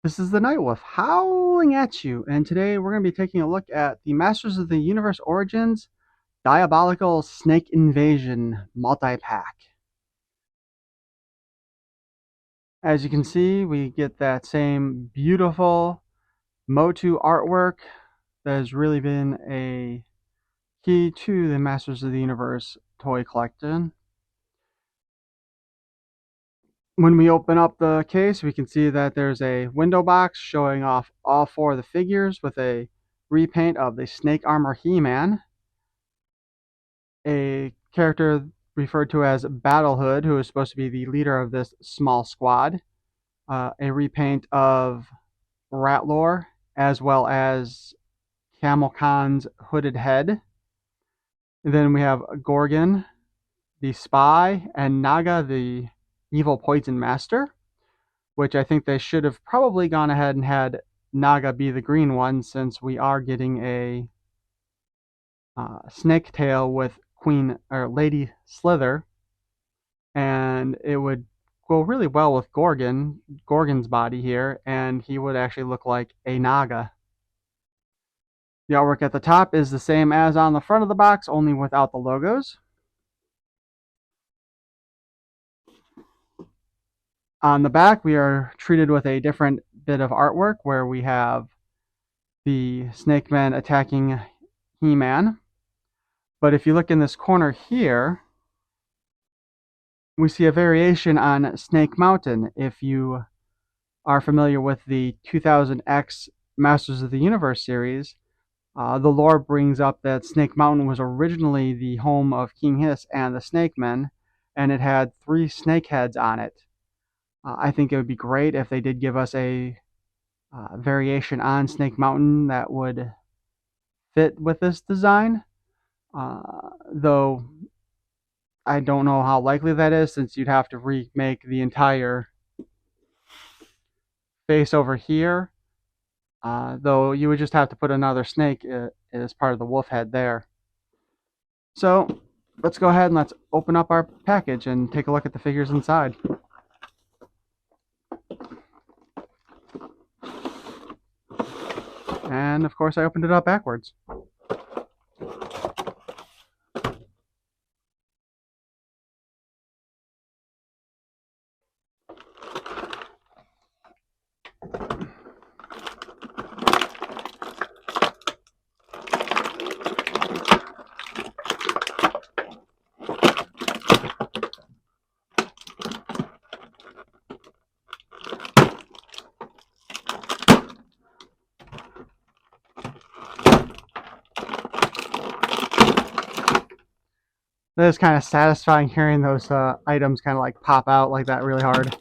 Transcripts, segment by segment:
This is the Night Wolf howling at you, and today we're going to be taking a look at the Masters of the Universe Origins Diabolical Snake Invasion multi-pack. As you can see, we get that same beautiful motu artwork that has really been a key to the Masters of the Universe toy collection. When we open up the case, we can see that there's a window box showing off all four of the figures with a repaint of the snake armor He-Man, a character referred to as Rattlehood, who is supposed to be the leader of this small squad, a repaint of Rattlor, as well as Camel Khan's hooded head. And then we have Gorgon, the spy, and Naga, the evil poison master, which I think they should have probably gone ahead and had Naga be the green one, since we are getting a snake tail with Queen or Lady Slither, and it would go really well with Gorgon's body here, and he would actually look like a Naga. The artwork at the top is the same as on the front of the box, only without the logos. On the back, we are treated with a different bit of artwork where we have the Snake Man attacking He-Man. But if you look in this corner here, we see a variation on Snake Mountain. If you are familiar with the 2000X Masters of the Universe series, the lore brings up that Snake Mountain was originally the home of King Hiss and the Snake Men, and it had 3 snake heads on it. I think it would be great if they did give us a variation on Snake Mountain that would fit with this design, though I don't know how likely that is, since you'd have to remake the entire face over here, though you would just have to put another snake as part of the wolf head there. So let's go ahead and let's open up our package and take a look at the figures inside. And of course I opened it up backwards. It is kind of satisfying hearing those items kind of like pop out like that really hard.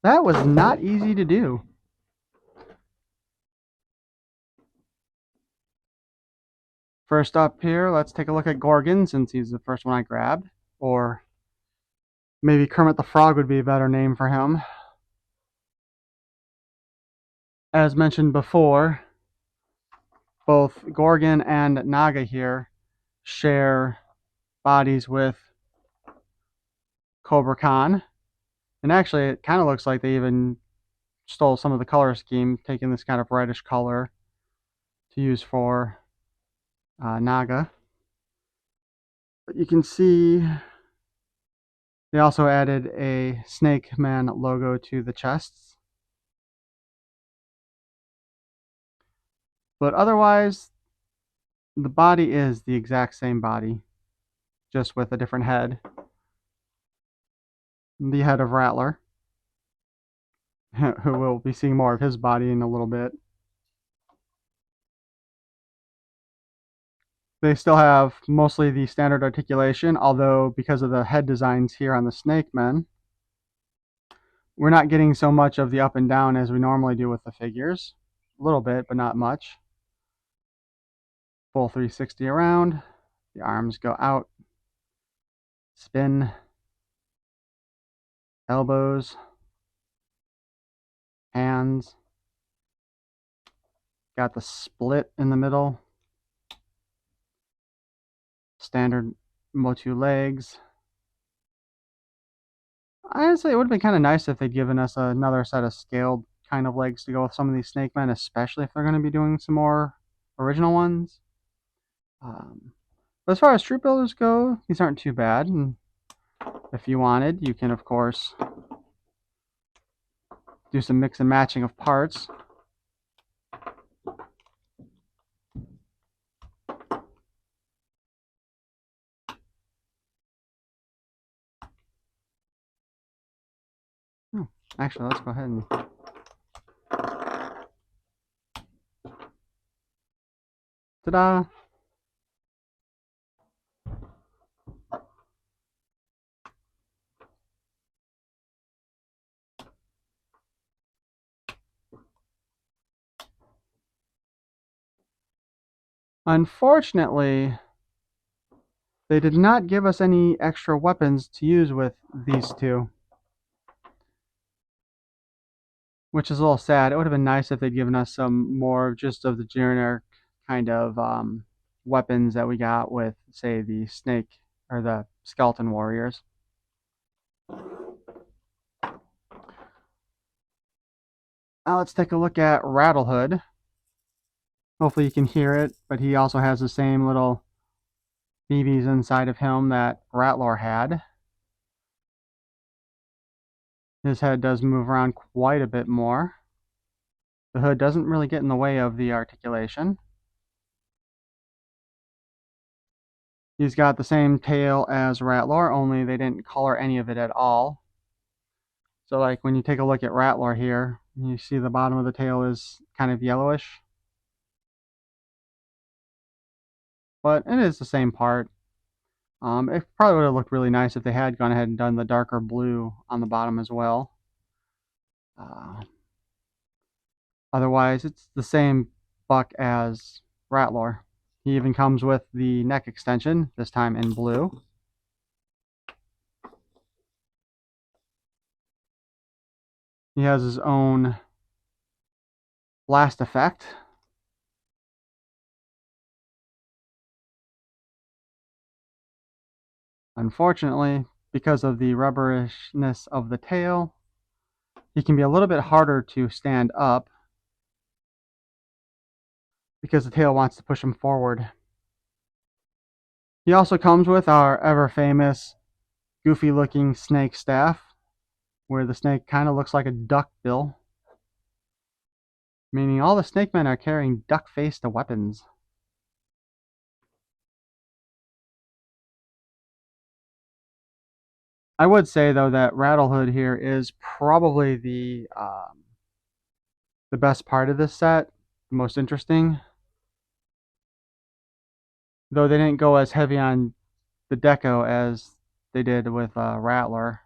That was not easy to do. First up here, let's take a look at Gorgon, since he's the first one I grabbed. Or maybe Kermit the Frog would be a better name for him. As mentioned before, both Gorgon and Naga here share bodies with Cobra Khan. And actually, it kind of looks like they even stole some of the color scheme, taking this kind of reddish color to use for Naga. But you can see they also added a Snake Man logo to the chests. But otherwise, the body is the exact same body, just with a different head. The head of Rattler, who we'll be seeing more of his body in a little bit. They still have mostly the standard articulation, although because of the head designs here on the Snake Men, we're not getting so much of the up and down as we normally do with the figures. A little bit, but not much. Full 360 around. The arms go out. spin, elbows, hands. Got the split in the middle. Standard motu legs. Honestly, it would have been kind of nice if they'd given us another set of scaled kind of legs to go with some of these snake men, especially if they're going to be doing some more original ones. But as far as troop builders go, these aren't too bad. And if you wanted, you can, of course, do some mix and matching of parts. Oh, actually, let's go ahead and... Ta-da! Unfortunately, they did not give us any extra weapons to use with these two, which is a little sad. It would have been nice if they'd given us some more just of the generic kind of weapons that we got with, say, the snake or the skeleton warriors. Now let's take a look at Rattlehood. Hopefully you can hear it, but he also has the same little BBs inside of him that Rattlor had. His head does move around quite a bit more. The hood doesn't really get in the way of the articulation. He's got the same tail as Rattlor, only they didn't color any of it at all. So like when you take a look at Rattlor here, you see the bottom of the tail is kind of yellowish. But it is the same part. It probably would have looked really nice if they had gone ahead and done the darker blue on the bottom as well. Otherwise, it's the same buck as Rattlor. He even comes with the neck extension, this time in blue. He has his own blast effect. Unfortunately, because of the rubberishness of the tail, he can be a little bit harder to stand up because the tail wants to push him forward. He also comes with our ever famous goofy looking snake staff, where the snake kind of looks like a duck bill, meaning all the snake men are carrying duck-faced weapons. I would say though that Rattlehood here is probably the best part of this set, the most interesting. Though they didn't go as heavy on the deco as they did with Rattlor.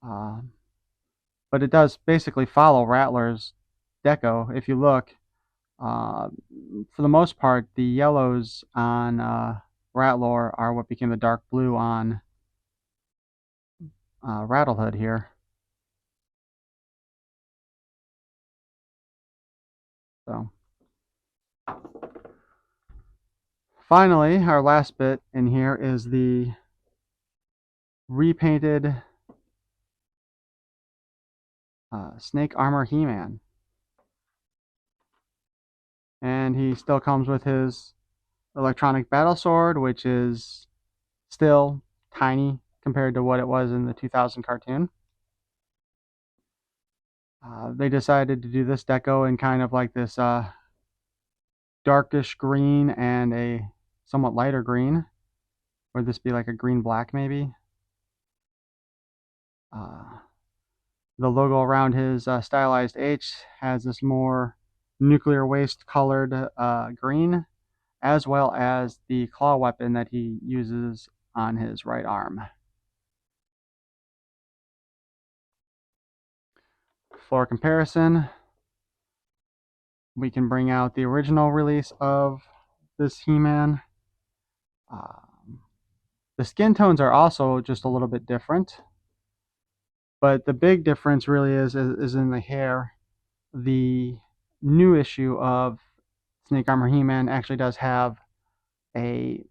But it does basically follow Rattlor's deco. If you look, for the most part, the yellows on Rattlor are what became the dark blue on Rattlehood here. So, finally, our last bit in here is the repainted snake armor He-Man. And he still comes with his electronic battle sword, which is still tiny compared to what it was in the 2000 cartoon. They decided to do this deco in kind of like this darkish green and a somewhat lighter green. Would this be like a green-black maybe? The logo around his stylized H has this more nuclear waste colored green, as well as the claw weapon that he uses on his right arm. For comparison, we can bring out the original release of this He-Man. The skin tones are also just a little bit different, but the big difference really is in the hair. The new issue of Snake Armor He-Man actually does have a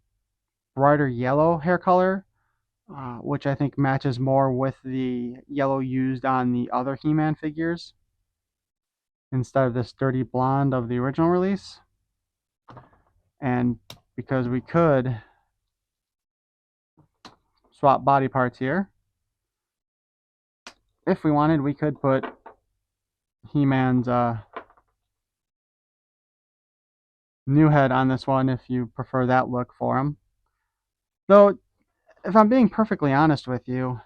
brighter yellow hair color, which I think matches more with the yellow used on the other He-Man figures instead of this dirty blonde of the original release. And because we could swap body parts here, if we wanted, we could put He-Man's new head on this one if you prefer that look for him. Though, if I'm being perfectly honest with you,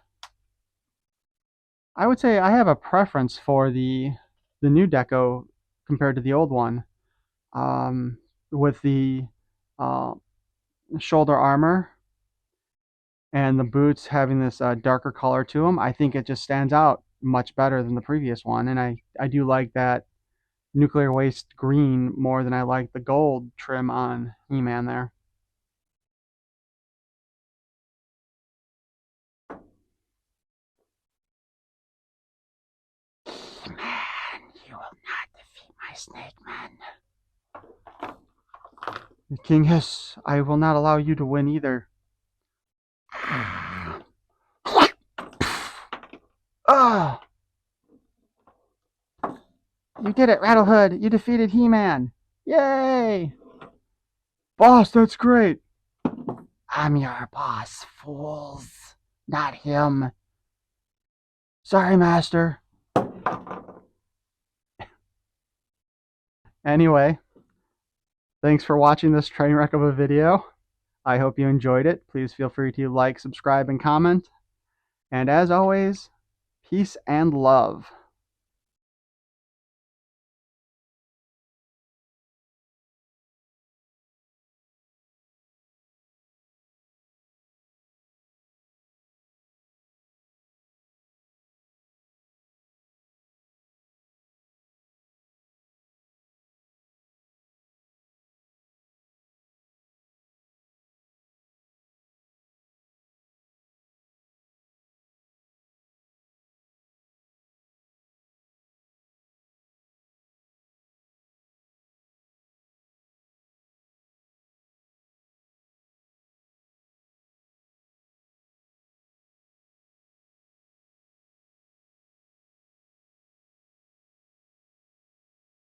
I would say I have a preference for the new deco compared to the old one. With the uh, shoulder armor and the boots having this darker color to them, I think it just stands out much better than the previous one. And I do like that nuclear waste green more than I like the gold trim on He-Man there. He-Man, you will not defeat my Snake Man. The King Hiss, I will not allow you to win either. Oh, you did it, Rattlehood. You defeated He-Man. Yay! Boss, that's great. I'm your boss, fools. Not him. Sorry, Master. Anyway, thanks for watching this train wreck of a video. I hope you enjoyed it. Please feel free to like, subscribe, and comment. And as always, peace and love.